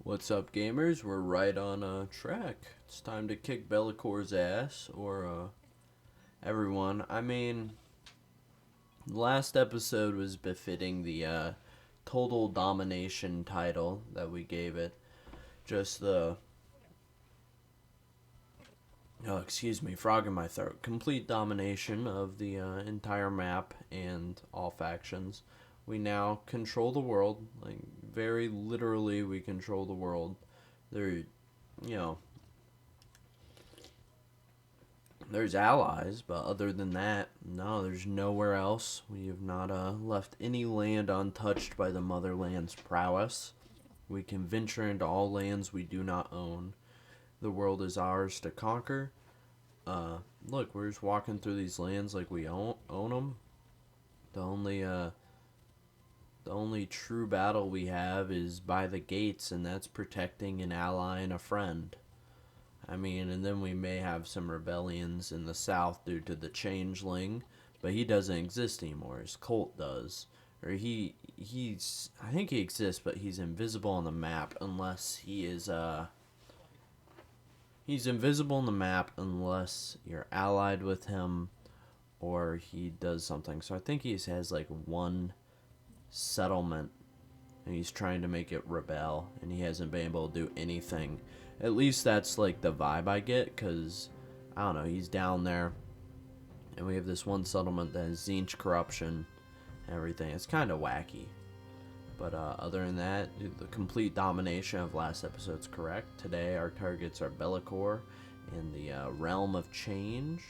What's up, gamers? We're right on track. It's time to kick Bellacor's ass, or everyone. I mean, last episode was befitting the total domination title that we gave it. Just the excuse me, frog in my throat. Complete domination of the entire map and all factions. We now control the world. Like, very literally, we control the world. There, there's allies, but other than that, no, there's nowhere else. We have not left any land untouched by the motherland's prowess. We can venture into all lands we do not own. The world is ours to conquer. Look, we're just walking through these lands like we own them. The only true battle we have is by the gates, and that's protecting an ally and a friend. I mean, and then we may have some rebellions in the south due to the changeling, but he doesn't exist anymore. His cult does. Or he's I think he exists, but he's invisible on the map unless he's invisible on the map unless you're allied with him or he does something. So I think he has like one settlement and he's trying to make it rebel and he hasn't been able to do anything. At least that's like the vibe I get, because I don't know, he's down there and we have this one settlement that has Zinch corruption and everything. It's kind of wacky, but other than that, the complete domination of last episode's correct. Today our targets are Be'lakor in the realm of change.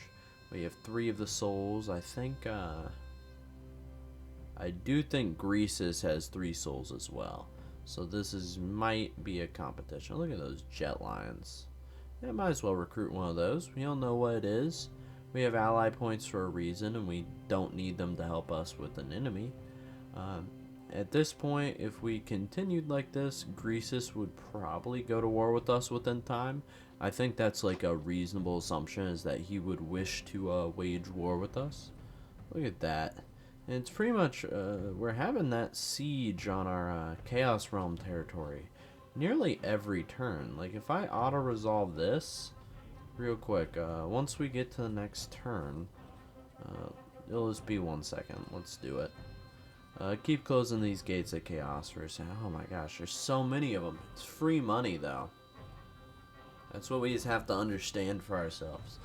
We have 3 of the souls. I do think Greasus has 3 souls as well. So this might be a competition. Look at those jet lions. Yeah, might as well recruit one of those. We don't know what it is. We have ally points for a reason, and we don't need them to help us with an enemy. At this point, if we continued like this, Greasus would probably go to war with us within time. I think that's like a reasonable assumption, is that he would wish to wage war with us. Look at that. And it's pretty much, we're having that siege on our Chaos Realm territory nearly every turn. Like, if I auto-resolve this real quick, once we get to the next turn, it'll just be 1 second. Let's do it. Keep closing these gates at Chaos for a second. Oh my gosh, there's so many of them. It's free money, though. That's what we just have to understand for ourselves,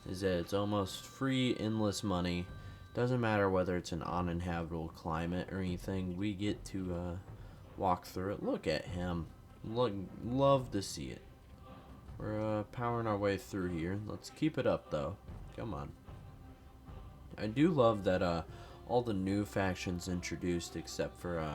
is that it's almost free, endless money. Doesn't matter whether it's an uninhabitable climate or anything. We get to walk through it. Look at him. Love to see it. We're powering our way through here. Let's keep it up, though. Come on. I do love that all the new factions introduced, except for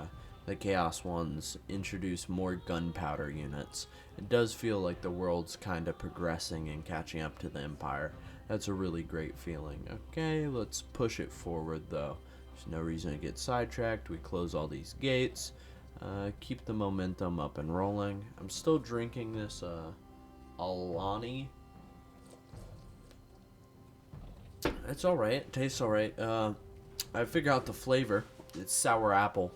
the Chaos ones, introduce more gunpowder units. It does feel like the world's kind of progressing and catching up to the Empire. That's a really great feeling. Okay, let's push it forward, though. There's no reason to get sidetracked. We close all these gates. Keep the momentum up and rolling. I'm still drinking this Alani. It's alright. It tastes alright. I figured out the flavor. It's sour apple.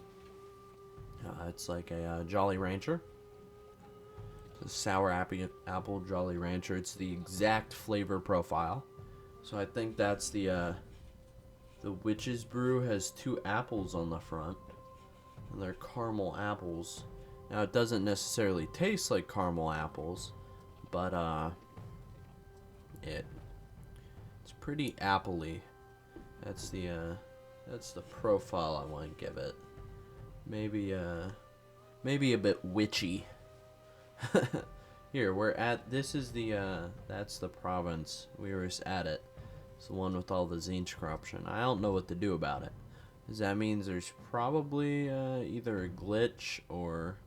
It's like a Jolly Rancher. It's a sour apple Jolly Rancher. It's the exact flavor profile. So I think that's the Witch's Brew has 2 apples on the front. And they're caramel apples. Now it doesn't necessarily taste like caramel apples, but it's pretty appley. That's the profile I want to give it. Maybe a bit witchy. Here, we're at, this is that's the province. We were just at it. It's the one with all the Zinch corruption. I don't know what to do about it. Because that means there's probably either a glitch or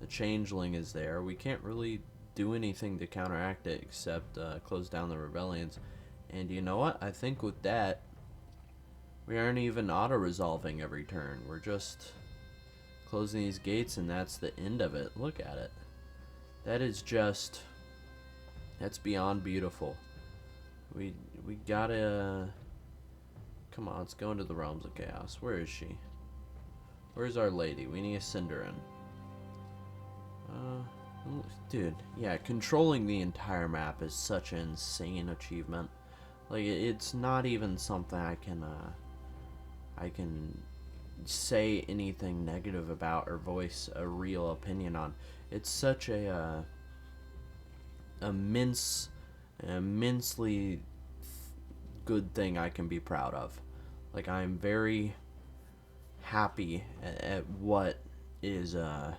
the changeling is there. We can't really do anything to counteract it except close down the rebellions. And you know what? I think with that, we aren't even auto-resolving every turn. We're just closing these gates, and that's the end of it. Look at it. That is just, that's beyond beautiful. We gotta, come on, let's go into the realms of chaos. Where is she? Where's our lady? We need to send her in. dude, yeah, controlling the entire map is such an insane achievement. Like, it's not even something I can say anything negative about or voice a real opinion on. It's such a immensely good thing I can be proud of. Like, I'm very happy at what is at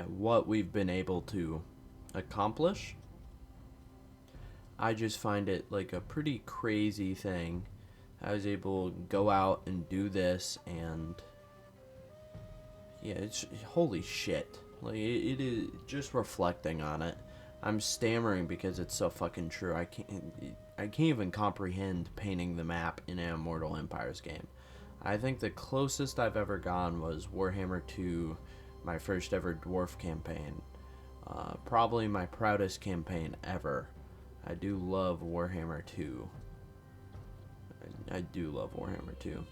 what we've been able to accomplish. I just find it like a pretty crazy thing. I was able to go out and do this, and yeah, it's holy shit. Like, it is just reflecting on it. I'm stammering because it's so fucking true. I can't even comprehend painting the map in an Immortal Empires game. I think the closest I've ever gone was Warhammer 2, my first ever dwarf campaign. Probably my proudest campaign ever. I do love Warhammer 2. I do love Warhammer 2.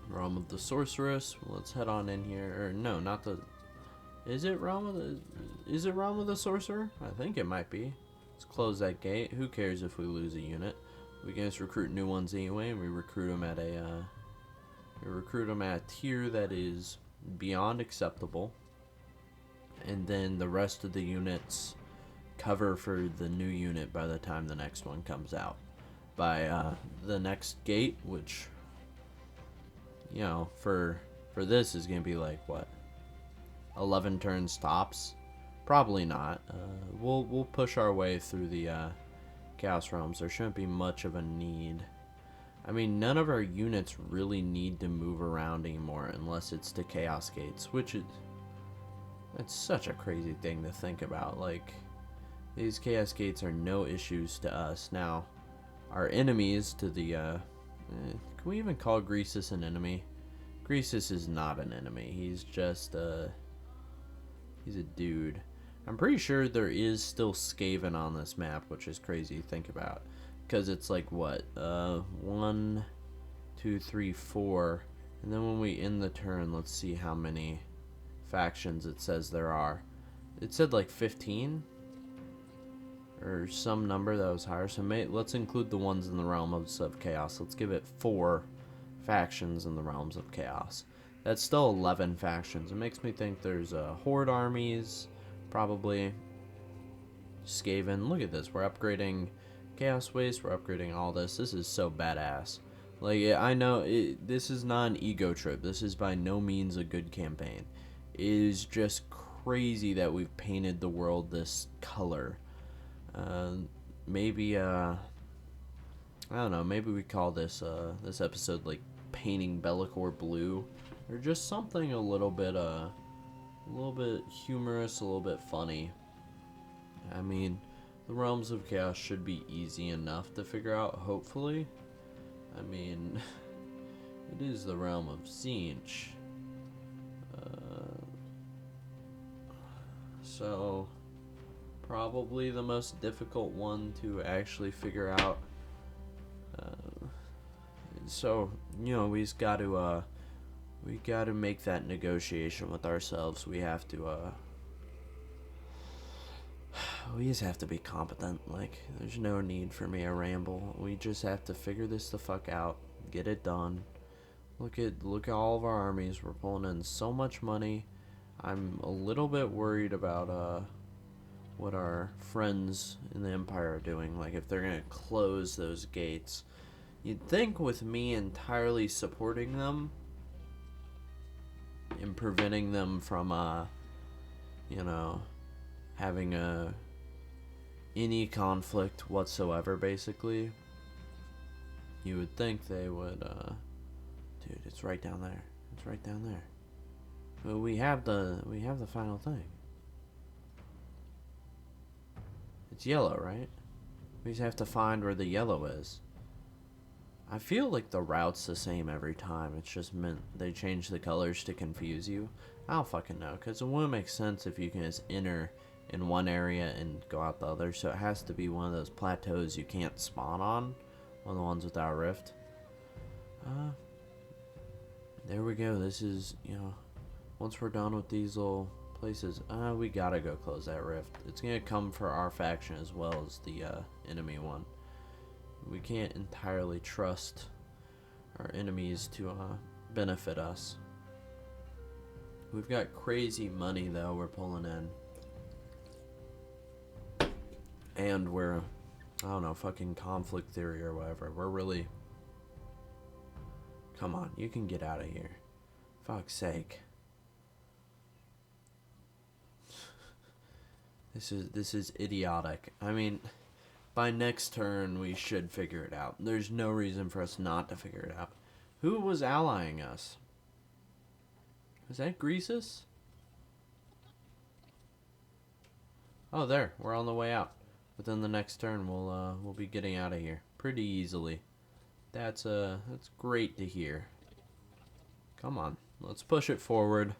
Realm of the Sorceress. Let's head on in here. Or no, not the... Is it Realm of the Sorcerer? I think it might be. Let's close that gate. Who cares if we lose a unit? We can just recruit new ones anyway, and we recruit them at a tier that is beyond acceptable. And then the rest of the units cover for the new unit by the time the next one comes out. By the next gate, which, you know, for this is gonna be like what, 11 turns tops? Probably not. We'll push our way through the Chaos Realms. There shouldn't be much of a need. I mean, none of our units really need to move around anymore unless it's to Chaos Gates, which is, that's such a crazy thing to think about. Like, these Chaos Gates are no issues to us. Now, our enemies to the, can we even call Greasus an enemy? Greasus is not an enemy. He's just, he's a dude. I'm pretty sure there is still Skaven on this map, which is crazy to think about. Because it's like, what, 1, 2, 3, 4. And then when we end the turn, let's see how many factions it says there are. It said like 15? Or some number that was higher. So let's include the ones in the Realms of Chaos. Let's give it 4 factions in the Realms of Chaos. That's still 11 factions. It makes me think there's Horde armies, probably. Skaven. Look at this. We're upgrading Chaos Waste. We're upgrading all this. This is so badass. Like, I know this is not an ego trip. This is by no means a good campaign. It is just crazy that we've painted the world this color. Maybe I don't know, maybe we call this this episode like painting Bellicor blue, or just something a little bit humorous, a little bit funny. I mean, the Realms of Chaos should be easy enough to figure out, hopefully. I mean, it is the realm of Tzeentch. So probably the most difficult one to actually figure out. So, you know, we gotta make that negotiation with ourselves. We have to we just have to be competent. Like, there's no need for me to ramble. We just have to figure this the fuck out, get it done. Look at all of our armies. We're pulling in so much money. I'm a little bit worried about what our friends in the Empire are doing, like if they're gonna close those gates. You'd think with me entirely supporting them and preventing them from you know, having any conflict whatsoever, basically, you would think they would dude, it's right down there. It's right down there. Well, we have the final thing. It's yellow, right? We just have to find where the yellow is. I feel like the route's the same every time. It's just meant they change the colors to confuse you. I don't fucking know, because it wouldn't make sense if you can just enter in one area and go out the other. So it has to be one of those plateaus you can't spawn on. One of the ones without a rift. There we go. This is, you know, Once we're done with these little places, we gotta go close that rift. It's gonna come for our faction as well as the enemy one. We can't entirely trust our enemies to benefit us. We've got crazy money though we're pulling in. And we're, I don't know, fucking conflict theory or whatever. We're really... Come on, you can get out of here. Fuck's sake. This is idiotic. I mean, by next turn we should figure it out. There's no reason for us not to figure it out. Who was allying us? Is that Greasus? Oh, there. We're on the way out. Within the next turn, we'll be getting out of here pretty easily. That's great to hear. Come on, let's push it forward,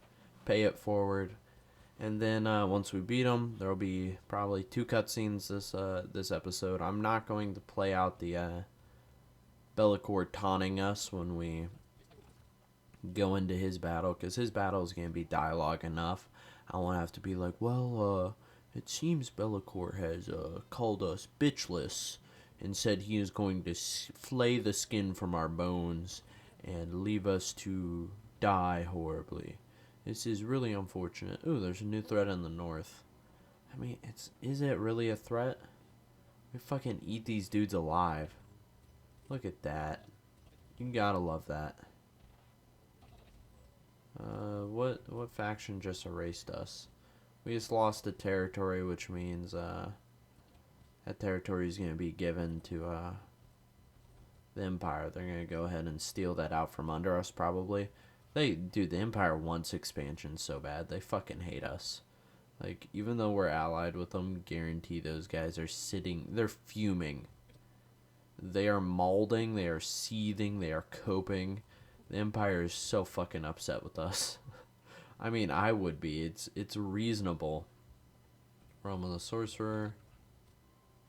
pay it forward, and then once we beat them, there'll be probably 2 cutscenes this episode. I'm not going to play out the Bellicor taunting us when we go into his battle, because his battle is going to be dialogue enough. I won't have to be like, well, it seems Bellicor has called us bitchless and said he is going to flay the skin from our bones and leave us to die horribly. This is really unfortunate. Ooh, there's a new threat in the north. I mean, is it really a threat? We fucking eat these dudes alive. Look at that. You gotta love that. What faction just erased us? We just lost a territory, which means that territory is going to be given to the Empire. They're going to go ahead and steal that out from under us, probably. Dude, the Empire wants expansion so bad. They fucking hate us. Like, even though we're allied with them, guarantee those guys are they're fuming. They are molding, they are seething, they are coping. The Empire is so fucking upset with us. I mean, I would be. It's reasonable. Realm of the Sorcerer.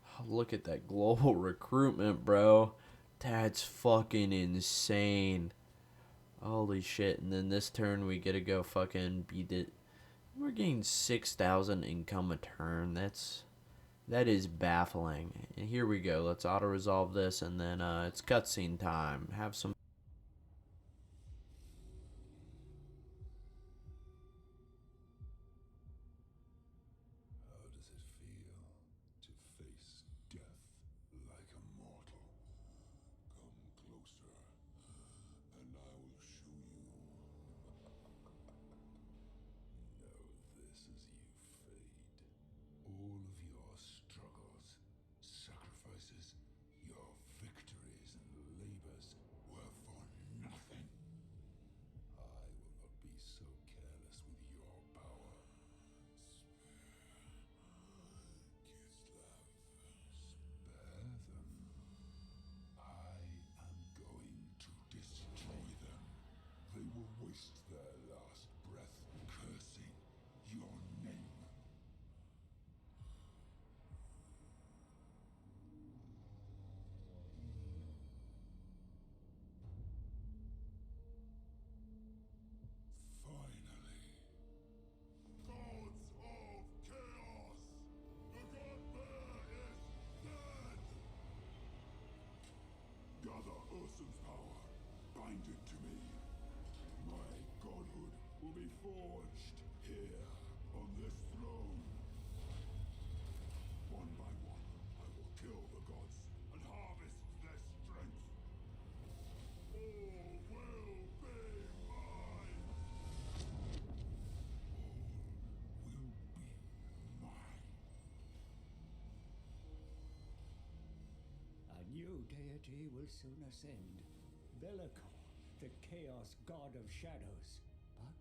Oh, look at that global recruitment, bro. That's fucking insane. Holy shit. And then this turn we get to go fucking beat it. We're getting 6,000 income a turn. That is baffling. And here we go. Let's auto-resolve this, and then it's cutscene time. Have some... How does it feel to face death like a mortal? Come closer, and I will show you. Know this as you fade. All of your struggles, sacrifices, your victories and labors were for nothing. I will not be so careless with your power. Kislev, spare them. I am going to destroy them. They will waste their last breath cursing your name. Finally. Gods of chaos! The god bear is dead! Gather Ursun's power. Bind it to me. My godhood will be forged here on this throne. One by one, I will kill the gods and harvest their strength. All will be mine! All will be mine. A new deity will soon ascend. Bellicor, the chaos god of shadows. But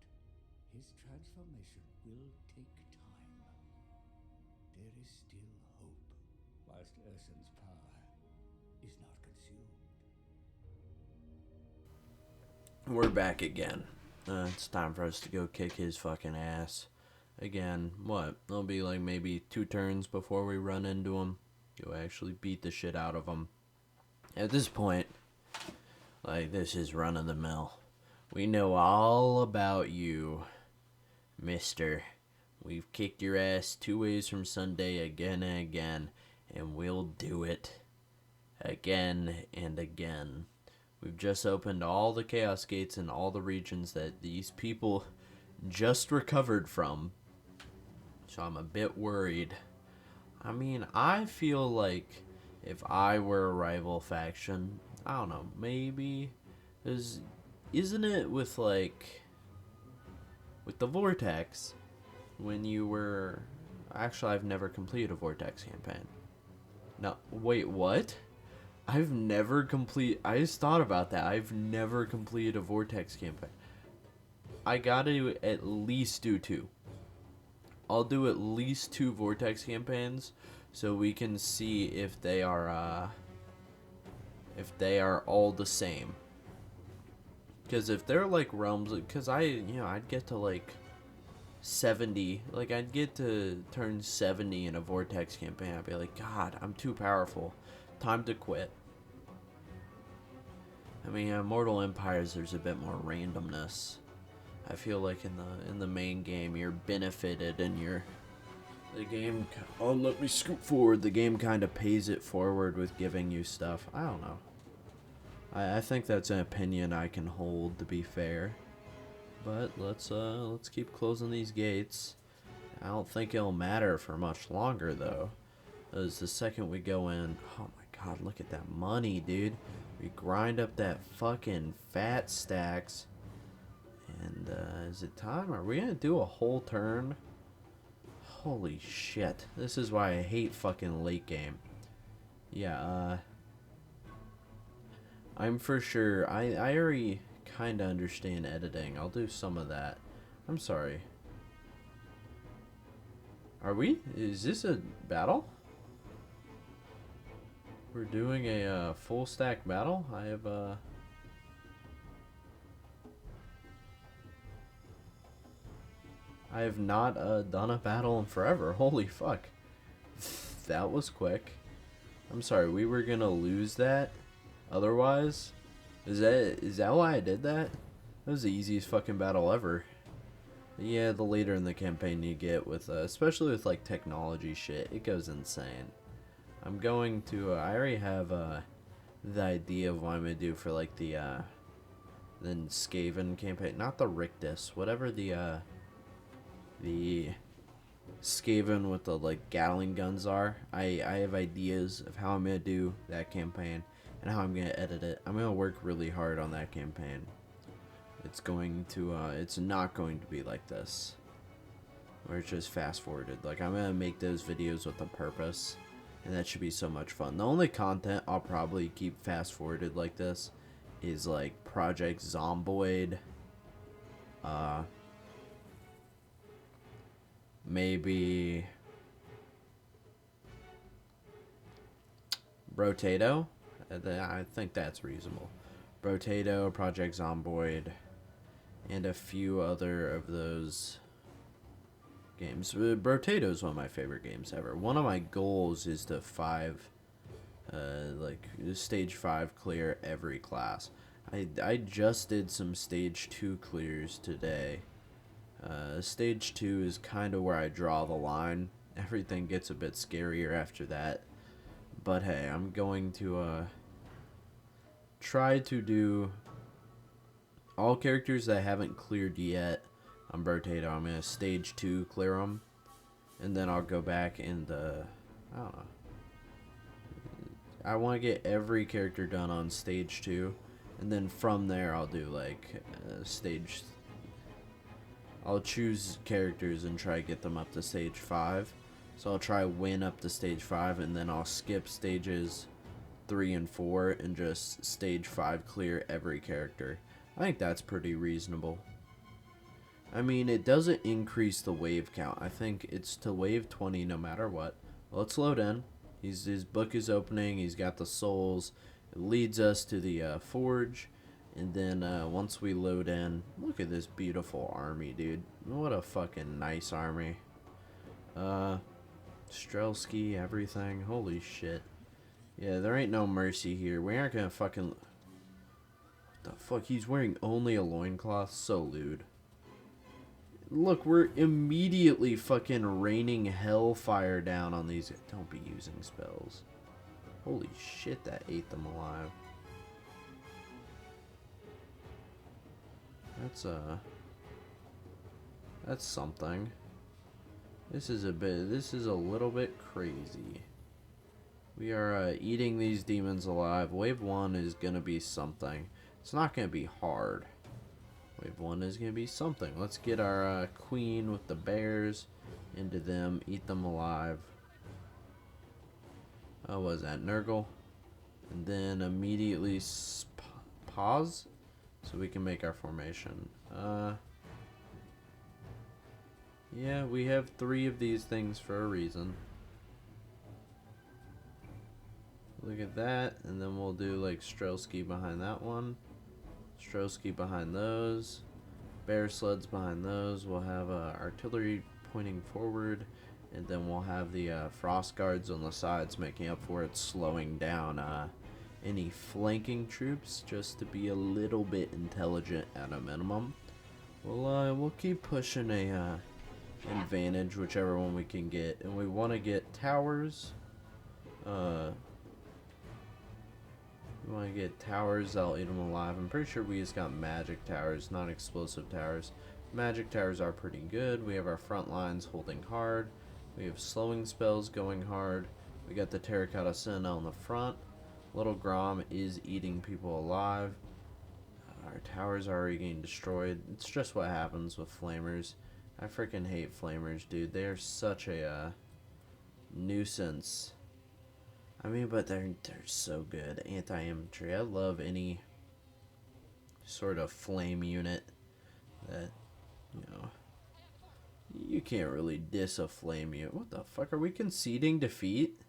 his transformation will take time. There is still hope, whilst Ursun's power is not consumed. We're back again. It's time for us to go kick his fucking ass. Again, what? It'll be like maybe 2 turns before we run into him. Go actually beat the shit out of him. At this point, like, this is run of the mill. We know all about you. Mister, we've kicked your ass 2 ways from Sunday again and again, and we'll do it again and again. We've just opened all the Chaos Gates in all the regions that these people just recovered from. So I'm a bit worried. I mean, I feel like if I were a rival faction, I don't know, maybe isn't it with like with the Vortex when you were actually I've never completed a Vortex campaign. No, wait, what? I just thought about that. I've never completed a Vortex campaign. I gotta at least do 2. I'll do at least 2 Vortex campaigns so we can see if they are all the same. Because if they're like realms, because I'd get to like 70, like I'd get to turn 70 in a Vortex campaign. I'd be like, God, I'm too powerful. Time to quit. I mean, Immortal Empires, there's a bit more randomness. I feel like in the main game, you're benefited and the game. Oh, let me scoot forward. The game kind of pays it forward with giving you stuff. I don't know. I think that's an opinion I can hold, to be fair. But let's keep closing these gates. I don't think it'll matter for much longer though. As the second we go in, oh my God, look at that money, dude. We grind up that fucking fat stacks. And is it time? Are we gonna do a whole turn? Holy shit. This is why I hate fucking late game. Yeah, I'm for sure. I already kind of understand editing. I'll do some of that. I'm sorry. Are we? Is this a battle? We're doing a full stack battle? I have not done a battle in forever. Holy fuck. That was quick. I'm sorry, we were gonna lose that otherwise? Is that why I did that? That was the easiest fucking battle ever. Yeah, the later in the campaign you get with, especially with like technology shit, it goes insane. I'm going to, I already have the idea of what I'm gonna do for like the Skaven campaign, not the Rictus, whatever the Skaven with the like Gatling guns are. I have ideas of how I'm gonna do that campaign and how I'm gonna edit it. I'm gonna work really hard on that campaign. It's going to it's not going to be like this where it's just fast forwarded. Like, I'm gonna make those videos with a purpose, and that should be so much fun. The only content I'll probably keep fast forwarded like this is like Project Zomboid, maybe Brotato. I think that's reasonable. Brotato, Project Zomboid, and a few other of those games. Brotato is one of my favorite games ever. One of my goals is to stage 5 clear every class. I just did some stage 2 clears today. Stage 2 is kind of where I draw the line. Everything gets a bit scarier after that. But hey, I'm going to try to do all characters that I haven't cleared yet on Brotato. I'm going to stage 2 clear them. And then I'll go back and, I don't know. I want to get every character done on stage 2. And then from there I'll do like I'll choose characters and try to get them up to stage 5. So I'll try win up to stage 5, and then I'll skip stages 3 and 4 and just stage 5 clear every character. I think that's pretty reasonable. I mean, it doesn't increase the wave count. I think it's to wave 20 no matter what. Let's load in. His book is opening. He's got the souls. It leads us to the forge. And then once we load in, look at this beautiful army, dude. What a fucking nice army. Strelsky, everything. Holy shit. Yeah, there ain't no mercy here. We aren't gonna fucking... What the fuck? He's wearing only a loincloth? So lewd. Look, we're immediately fucking raining hellfire down on these. Don't be using spells. Holy shit, that ate them alive. That's something. This is a little bit crazy. We are eating these demons alive. Wave 1 is gonna be something. It's not gonna be hard. Wave 1 is gonna be something. Let's get our queen with the bears into them. Eat them alive. Oh, what was that? Nurgle. And then immediately pause so we can make our formation. Yeah, we have 3 of these things for a reason. Look at that, and then we'll do like Strelsky behind that one. Strelsky behind those. Bear sleds behind those. We'll have artillery pointing forward, and then we'll have the frost guards on the sides making up for it, slowing down any flanking troops just to be a little bit intelligent at a minimum. We'll keep pushing a advantage, whichever one we can get, and we want to get towers. We want to get towers that'll eat them alive. I'm pretty sure we just got magic towers, not explosive towers. Magic towers are pretty good. We have our front lines holding hard. We have slowing spells going hard. We got the terracotta sentinel in the front. Little Grom is eating people alive. Our towers are already getting destroyed. It's just what happens with flamers. I freaking hate flamers, dude. They are such a nuisance. I mean, but they're so good. Anti-infantry. I love any sort of flame unit that, you know, you can't really diss a flame unit. What the fuck? Are we conceding defeat?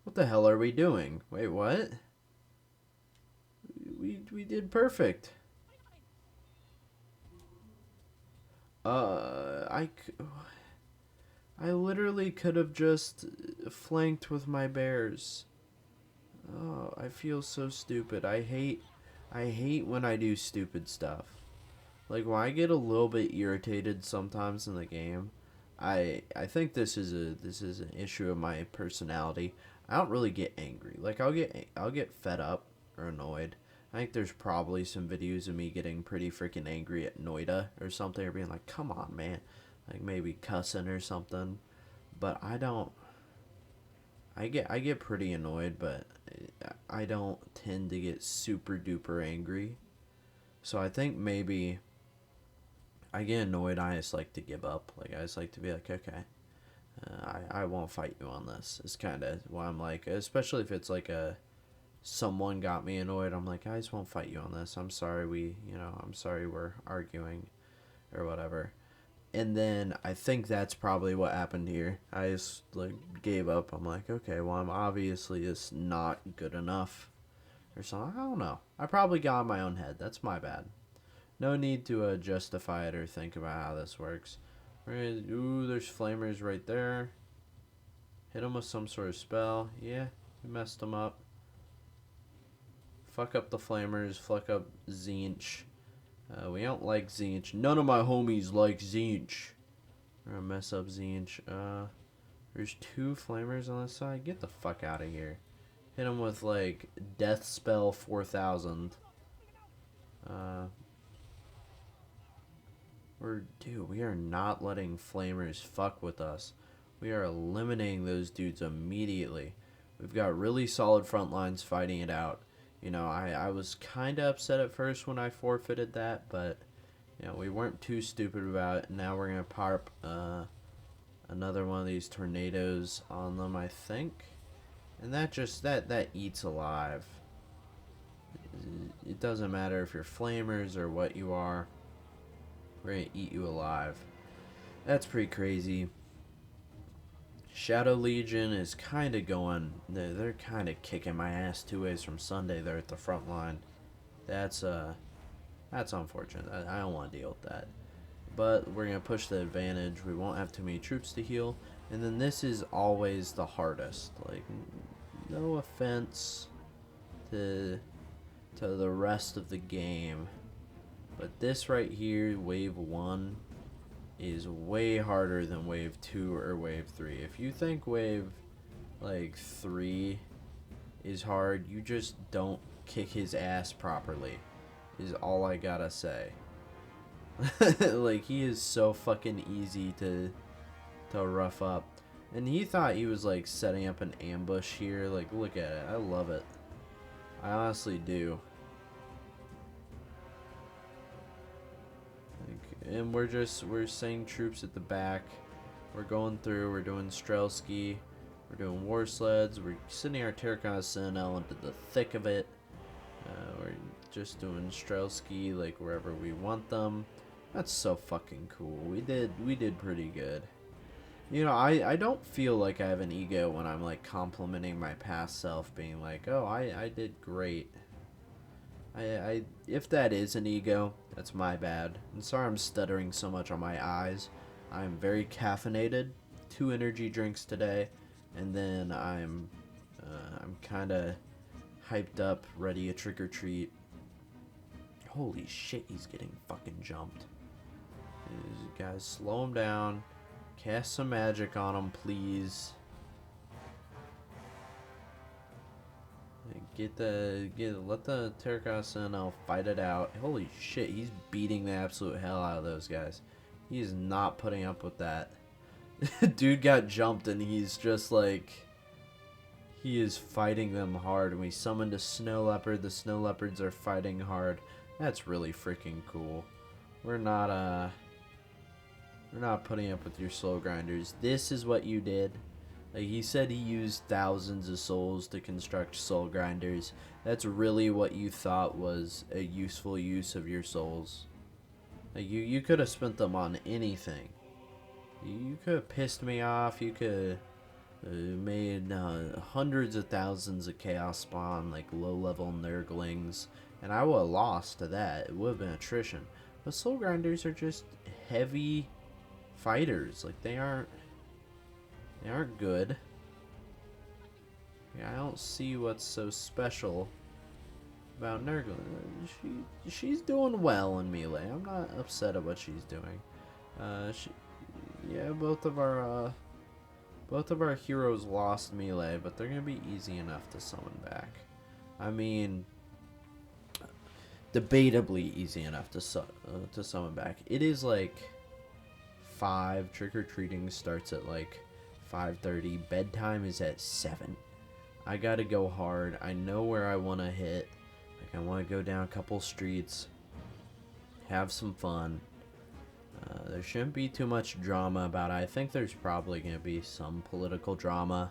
What the hell are we doing? Wait, what? We did perfect. I literally could have just flanked with my bears. Oh, I feel so stupid. I hate when I do stupid stuff. Like, when I get a little bit irritated sometimes in the game, I think this is an issue of my personality. I don't really get angry. Like, I'll get fed up or annoyed. I think there's probably some videos of me getting pretty freaking angry at Noida or something, or being like, come on, man. Like, maybe cussing or something. But I don't. I get pretty annoyed, but I don't tend to get super duper angry. So I think maybe I get annoyed. I just like to give up. Like, I just like to be like, okay, I won't fight you on this. It's kind of why I'm like, especially if it's like someone got me annoyed. I'm like, I just won't fight you on this. I'm sorry I'm sorry we're arguing or whatever. And then I think that's probably what happened here. I just like gave up. I'm like, okay, well, I'm obviously just not good enough or something. I don't know. I probably got in my own head. That's my bad. No need to justify it or think about how this works. Ooh, there's flamers right there. Hit them with some sort of spell. Yeah, we messed them up. Fuck up the flamers. Fuck up Zinch. We don't like Zinch. None of my homies like Zinch. We're gonna mess up Zinch. There's 2 flamers on this side. Get the fuck out of here. Hit him with, like, Death Spell 4000. Dude, we are not letting flamers fuck with us. We are eliminating those dudes immediately. We've got really solid front lines fighting it out. You know, I was kind of upset at first when I forfeited that, but, you know, we weren't too stupid about it. Now we're going to pop another one of these tornadoes on them, I think. And that eats alive. It doesn't matter if you're flamers or what you are. We're going to eat you alive. That's pretty crazy. Shadow Legion is kind of going, they're kind of kicking my ass 2 ways from Sunday there at the front line. That's unfortunate. I don't want to deal with that. But we're going to push the advantage. We won't have too many troops to heal. And then this is always the hardest. Like, no offense to the rest of the game. But this right here, wave 1, is way harder than wave 2 or wave 3. If you think wave, like, 3 is hard, you just don't kick his ass properly, is all I gotta say. Like, he is so fucking easy to rough up. And he thought he was, like, setting up an ambush here. Like, look at it. I love it. I honestly do. Like, and we're saying troops at the back. We're going through. We're doing Strelsky. We're doing war sleds. We're sending our Terracotta Sentinel into the thick of it. We're just doing Strelsky, like, wherever we want them. That's so fucking cool. We did pretty good. You know, I don't feel like I have an ego when I'm, like, complimenting my past self, being like, oh, I did great. If that is an ego, that's my bad. And sorry I'm stuttering so much on my eyes. I'm very caffeinated. 2 energy drinks today. And then I'm kind of hyped up, ready to trick or treat. Holy shit, he's getting fucking jumped. Guys, slow him down. Cast some magic on him, please. Let the Terracotta Sentinel fight it out. Holy shit, he's beating the absolute hell out of those guys. He is not putting up with that. Dude got jumped and he's just like, he is fighting them hard. And we summoned a snow leopard. The snow leopards are fighting hard. That's really freaking cool. We're not putting up with your soul grinders. This is what you did. Like, he said he used thousands of souls to construct soul grinders. That's really what you thought was a useful use of your souls. Like, you could have spent them on anything. You could have pissed me off. You could have made hundreds of thousands of chaos spawn, like low-level nurglings, and I would have lost to that. It would have been attrition. But soul grinders are just heavy fighters. Like, they aren't good. Yeah, I don't see what's so special about nurgling. She's doing well in melee. I'm not upset at what she's doing. Yeah, both of our heroes lost melee, but they're gonna be easy enough to summon back. I mean, debatably easy enough to summon back. It is like 5. Trick-or-treating starts at like 5:30. Bedtime is at 7. I gotta go hard. I know where I want to hit. Like, I want to go down a couple streets, have some fun. There shouldn't be too much drama about it. I think there's probably gonna be some political drama.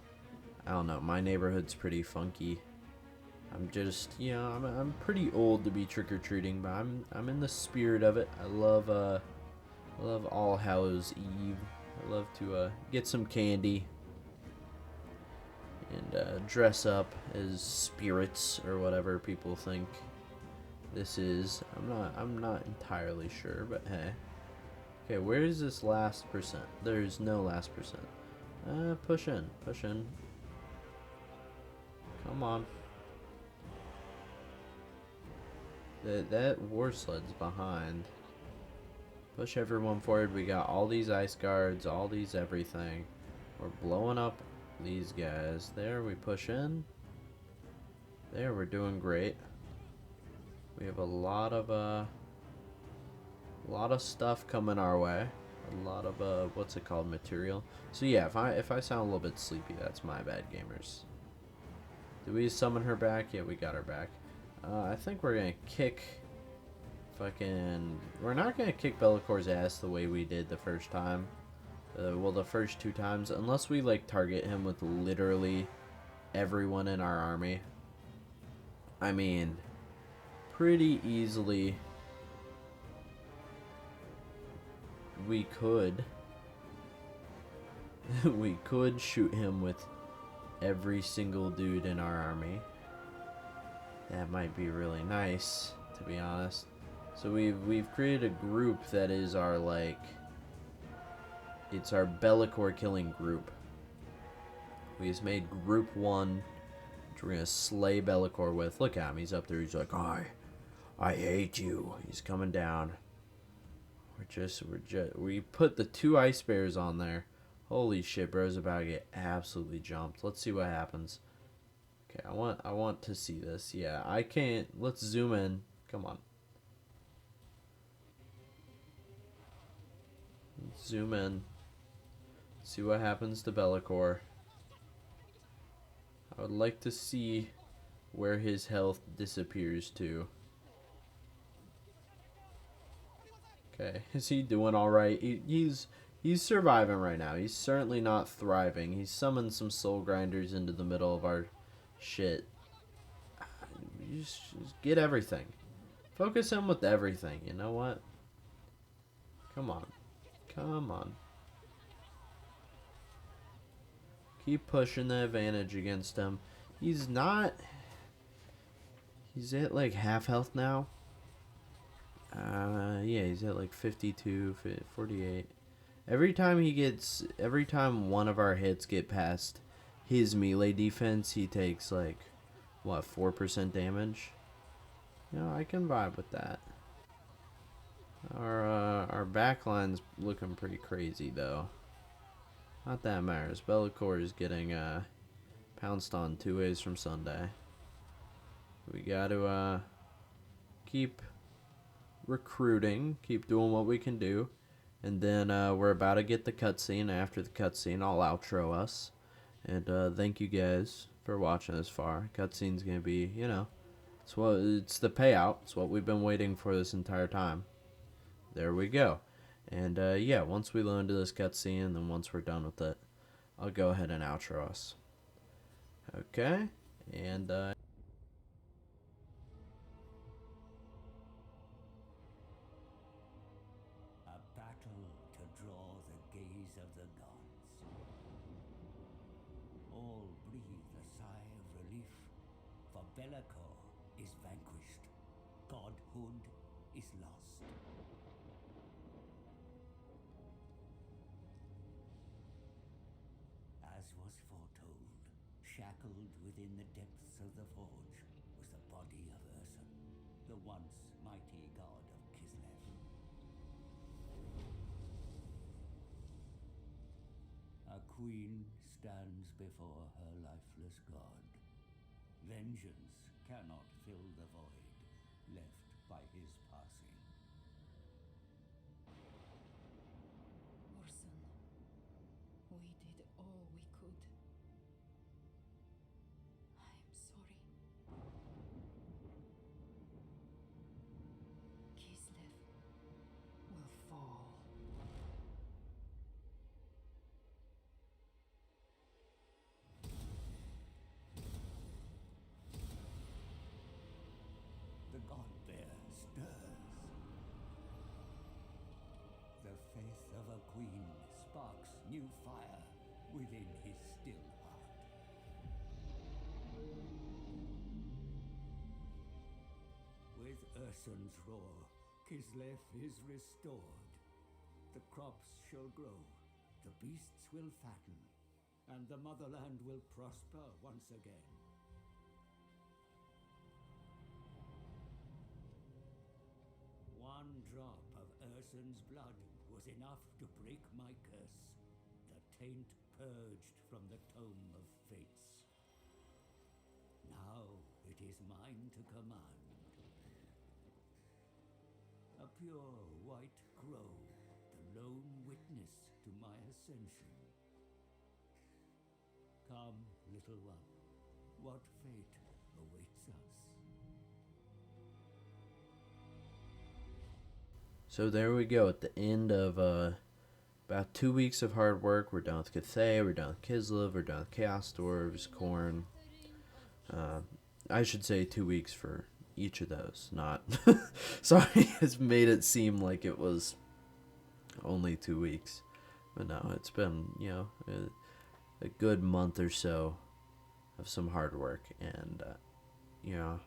I don't know. My neighborhood's pretty funky. I'm just, you know, I'm pretty old to be trick-or-treating, but I'm in the spirit of it. I love All Hallows Eve. I love to get some candy and dress up as spirits or whatever people think this is. I'm not entirely sure, but hey. Okay, where is this last percent? There's no last percent. Push in. Come on. That war sled's behind. Push everyone forward. We got all these ice guards, all these everything. We're blowing up these guys. There, we push in. There, we're doing great. We have a lot of stuff coming our way. A lot of what's it called, material. So yeah, if I sound a little bit sleepy, that's my bad, gamers. Did we summon her back? Yeah, we got her back. I think we're gonna kick we're not gonna kick Bellacor's ass the way we did the first time. Well, the first 2 times, unless we like target him with literally everyone in our army. I mean, pretty easily we could shoot him with every single dude in our army. That might be really nice, to be honest. So we've created a group that is our, like, it's our Be'lakor killing group. We just made group 1, which we're gonna slay Be'lakor with. Look at him, he's up there, he's like, I I hate you. He's coming down. We put the 2 ice bears on there. Holy shit, bro's about to get absolutely jumped. Let's see what happens. Okay, I want to see this. Yeah, I can't. Let's zoom in. Come on. Let's zoom in. See what happens to Be'lakor. I would like to see where his health disappears to. Okay, is he doing all right? He's surviving right now. He's certainly not thriving. He's summoned some soul grinders into the middle of our shit. Just get everything. Focus him with everything. You know what? Come on. Come on. Keep pushing the advantage against him. He's not... He's at like half health now. Yeah, he's at like 52, 48. Every time one of our hits get past his melee defense, he takes like, what, 4% damage? You know, I can vibe with that. Our backline's looking pretty crazy though. Not that matters. Be'lakor is getting pounced on 2 ways from Sunday. We got to keep recruiting, keep doing what we can do, and then we're about to get the cutscene. After the cutscene, I'll outro us, and thank you guys for watching this far. Cutscene's gonna be, you know, it's the payout. It's what we've been waiting for this entire time. There we go. And yeah, once we load into this cutscene, and then once we're done with it, I'll go ahead and outro us. Okay, and A battle to draw the gaze of the gods. All breathe a sigh of relief, for Be'lakor is vanquished. Godhood is lost. As was foretold, shackled within the depths of the forge was the body of Ursun, the once mighty god of Kislev. A queen stands before her lifeless god. Vengeance cannot fill the void left by his passing. Orson, we did all we could. I am sorry. Kislev will fall. The god bear stirs. The faith of a queen sparks new fire within his still heart. With Ursun's roar, Kislev is restored. The crops shall grow, the beasts will fatten, and the motherland will prosper once again. One drop of Ursun's blood was enough to break my curse, the taint purged from the tome of fates. Now it is mine to command. A pure white crow, the lone witness to my ascension. Come, little one, what fate awaits us? so there we go. At the end of about 2 weeks of hard work, we're done with Cathay, we're done with Kislev, we're done with Chaos Dwarves, Khorne. I should say 2 weeks for each of those, not... Sorry, it's made it seem like it was only 2 weeks. But no, it's been, you know, a good month or so of some hard work. And, you know,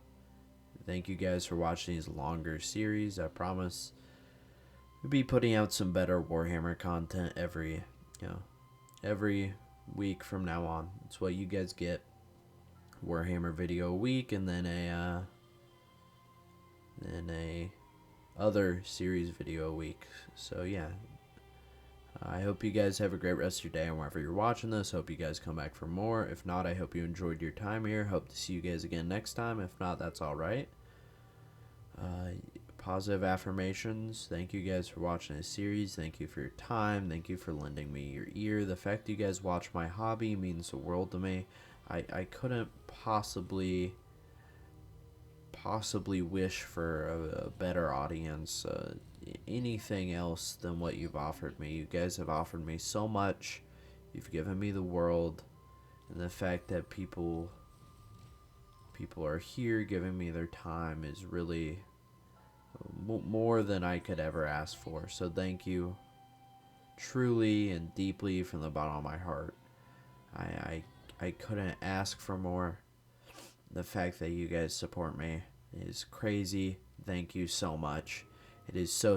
thank you guys for watching these longer series. I promise we'll be putting out some better Warhammer content every week from now on. It's what you guys get. Warhammer video a week, and then and a other series video a week. So yeah, I hope you guys have a great rest of your day and wherever you're watching this. Hope you guys come back for more. If not, I hope you enjoyed your time here. Hope to see you guys again next time. If not, that's all right. Positive affirmations. Thank you guys for watching this series. Thank you for your time. Thank you for lending me your ear. The fact that you guys watch my hobby means the world to me. I couldn't possibly wish for a better audience, anything else than what you've offered me. You guys have offered me so much. You've given me the world, and the fact that people are here giving me their time is really more than I could ever ask for. So thank you, truly and deeply from the bottom of my heart. I couldn't ask for more. The fact that you guys support me is crazy. Thank you so much. It is so